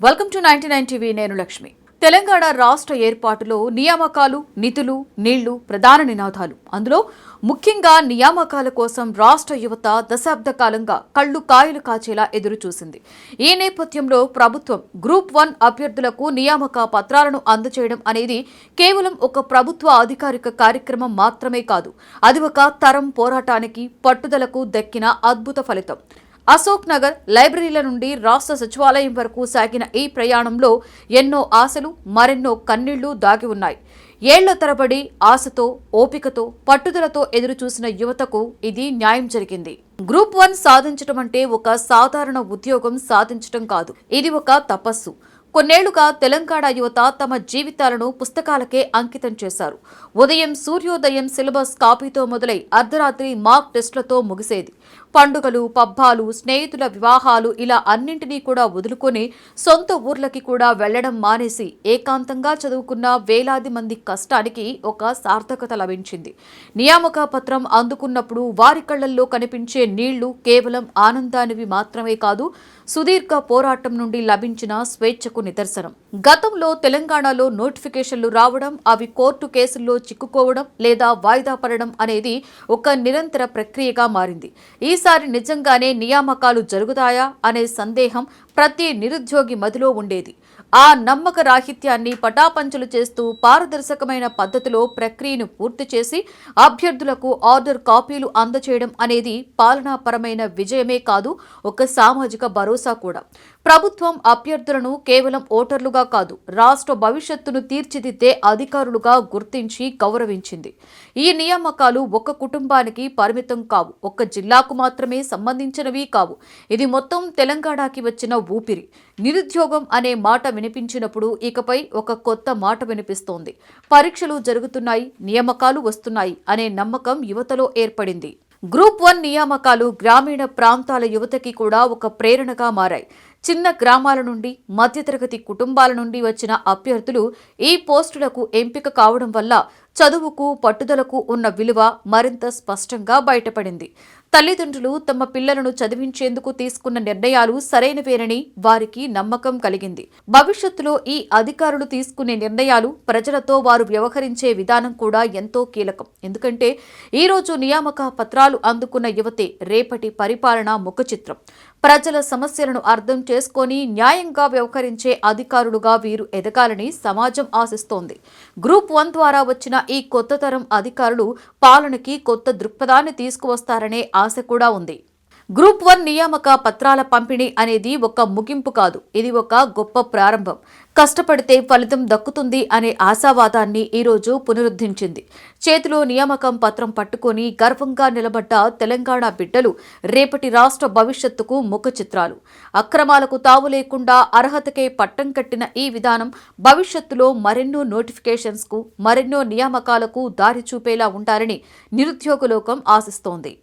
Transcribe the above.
Welcome to 99 TV. నేను లక్ష్మి. తెలంగాణ రాష్ట్ర ఏర్పాటులో నియామకాలు, నిధులు, నీళ్లు ప్రధాన నినాదాలు. అందులో ముఖ్యంగా నియామకాల కోసం రాష్ట్ర యువత దశాబ్ద కాలంగా కళ్ళు కాయలు కాచేలా ఎదురుచూసింది. ఈ నేపథ్యంలో ప్రభుత్వం గ్రూప్ 1 అభ్యర్థులకు నియామక పత్రాలను అందజేయడం అనేది కేవలం ఒక ప్రభుత్వ అధికారిక కార్యక్రమం మాత్రమే కాదు. అది ఒక తరం పోరాటానికి, పట్టుదలకు దక్కిన అద్భుత ఫలితం. అశోక్ నగర్ లైబ్రరీల నుండి రాష్ట్ర సచివాలయం వరకు సాగిన ఈ ప్రయాణంలో ఎన్నో ఆశలు, మరెన్నో కన్నీళ్లు దాగి ఉన్నాయి. ఏళ్ల తరబడి ఆశతో, ఓపికతో, పట్టుదలతో ఎదురుచూసిన యువతకు ఇది న్యాయం జరిగింది. గ్రూప్ 1 సాధించడం అంటే ఒక సాధారణ ఉద్యోగం సాధించడం కాదు. ఇది ఒక తపస్సు. కొన్నేళ్లుగా తెలంగాణ యువత తమ జీవితాలను పుస్తకాలకే అంకితం చేశారు. ఉదయం సూర్యోదయం సిలబస్ కాపీతో మొదలై అర్ధరాత్రి మాక్ టెస్టులతో ముగిసేది. పండుగలు, పబ్బాలు, స్నేహితుల వివాహాలు ఇలా అన్నింటినీ కూడా వదులుకొని సొంత ఊర్లకి కూడా వెళ్లడం మానేసి ఏకాంతంగా చదువుకున్న వేలాది మంది కష్టానికి ఒక సార్థకత లభించింది. నియామక పత్రం అందుకున్నప్పుడు వారి కళ్లల్లో కనిపించే నీళ్లు కేవలం ఆనందానివి మాత్రమే కాదు, సుదీర్ఘ పోరాటం నుండి లభించిన స్వేచ్ఛకు నిదర్శనం. గతంలో తెలంగాణలో నోటిఫికేషన్లు రావడం, అవి కోర్టు కేసుల్లో చిక్కుకోవడం లేదా వాయిదా పడడం అనేది ఒక నిరంతర ప్రక్రియగా మారింది. ఈసారి నిజంగానే నియామకాలు జరుగుతాయా అనే సందేహం ప్రతి నిరుద్యోగి మదిలో ఉండేది. ఆ నమ్మక రాహిత్యాన్ని పటాపంచలు చేస్తూ పారదర్శకమైన పద్ధతిలో ప్రక్రియను పూర్తి చేసి అభ్యర్థులకు ఆర్డర్ కాపీలు అందజేయడం అనేది పాలనాపరమైన విజయమే కాదు, ఒక సామాజిక భరోసా కూడా. ప్రభుత్వం అభ్యర్థులను కేవలం ఓటర్లుగా కాదు, రాష్ట్ర భవిష్యత్తును తీర్చిదిద్దే అధికారులుగా గుర్తించి గౌరవించింది. ఈ నియామకాలు ఒక కుటుంబానికి పరిమితం కావు, ఒక్క జిల్లాకు మాత్రమే సంబంధించినవి కావు. ఇది మొత్తం తెలంగాణకి వచ్చిన ఊపిరి. నిరుద్యోగం అనే మాట వినిపించినప్పుడు ఇకపై ఒక కొత్త మాట వినిపిస్తోంది. పరీక్షలు జరుగుతున్నాయి, నియామకాలు వస్తున్నాయి అనే నమ్మకం యువతలో ఏర్పడింది. గ్రూప్ 1 నియామకాలు గ్రామీణ ప్రాంతాల యువతకి కూడా ఒక ప్రేరణగా మారాయి. చిన్న గ్రామాల నుండి, మధ్యతరగతి కుటుంబాల నుండి వచ్చిన అభ్యర్థులు ఈ పోస్టులకు ఎంపిక కావడం వల్ల చదువుకు, పట్టుదలకు ఉన్న విలువ మరింత స్పష్టంగా బయటపడింది. తల్లిదండ్రులు తమ పిల్లలను చదివించేందుకు తీసుకున్న నిర్ణయాలు సరైనవేనని వారికి నమ్మకం కలిగింది. భవిష్యత్తులో ఈ అధికారులు తీసుకునే నిర్ణయాలు, ప్రజలతో వారు వ్యవహరించే విధానం కూడా ఎంతో కీలకం. ఎందుకంటే ఈ రోజు నియామక పత్రాలు అందుకున్న యువతే రేపటి పరిపాలన ముఖచిత్రం. ప్రజల సమస్యలను అర్థం చేసుకొని న్యాయంగా వ్యవహరించే అధికారులుగా వీరు ఎదగాలని సమాజం ఆశిస్తోంది. గ్రూప్ 1 ద్వారా వచ్చిన ఈ కొత్త తరం అధికారులు పాలనకి కొత్త దృక్పథాన్ని తీసుకువస్తారనే ఆశ కూడా ఉంది. గ్రూప్ 1 నియామక పత్రాల పంపిణీ అనేది ఒక ముగింపు కాదు, ఇది ఒక గొప్ప ప్రారంభం. కష్టపడితే ఫలితం దక్కుతుంది అనే ఆశావాదాన్ని ఈరోజు పునరుద్ధరించింది. చేతిలో నియామకం పత్రం పట్టుకొని గర్వంగా నిలబడ్డ తెలంగాణ బిడ్డలు రేపటి రాష్ట్ర భవిష్యత్తుకు ముఖ చిత్రాలు. అక్రమాలకు తావు లేకుండా అర్హతకే పట్టం కట్టిన ఈ విధానం భవిష్యత్తులో మరెన్నో నోటిఫికేషన్స్కు, మరెన్నో నియామకాలకు దారి చూపేలా ఉంటారని నిరుద్యోగ లోకం ఆశిస్తోంది.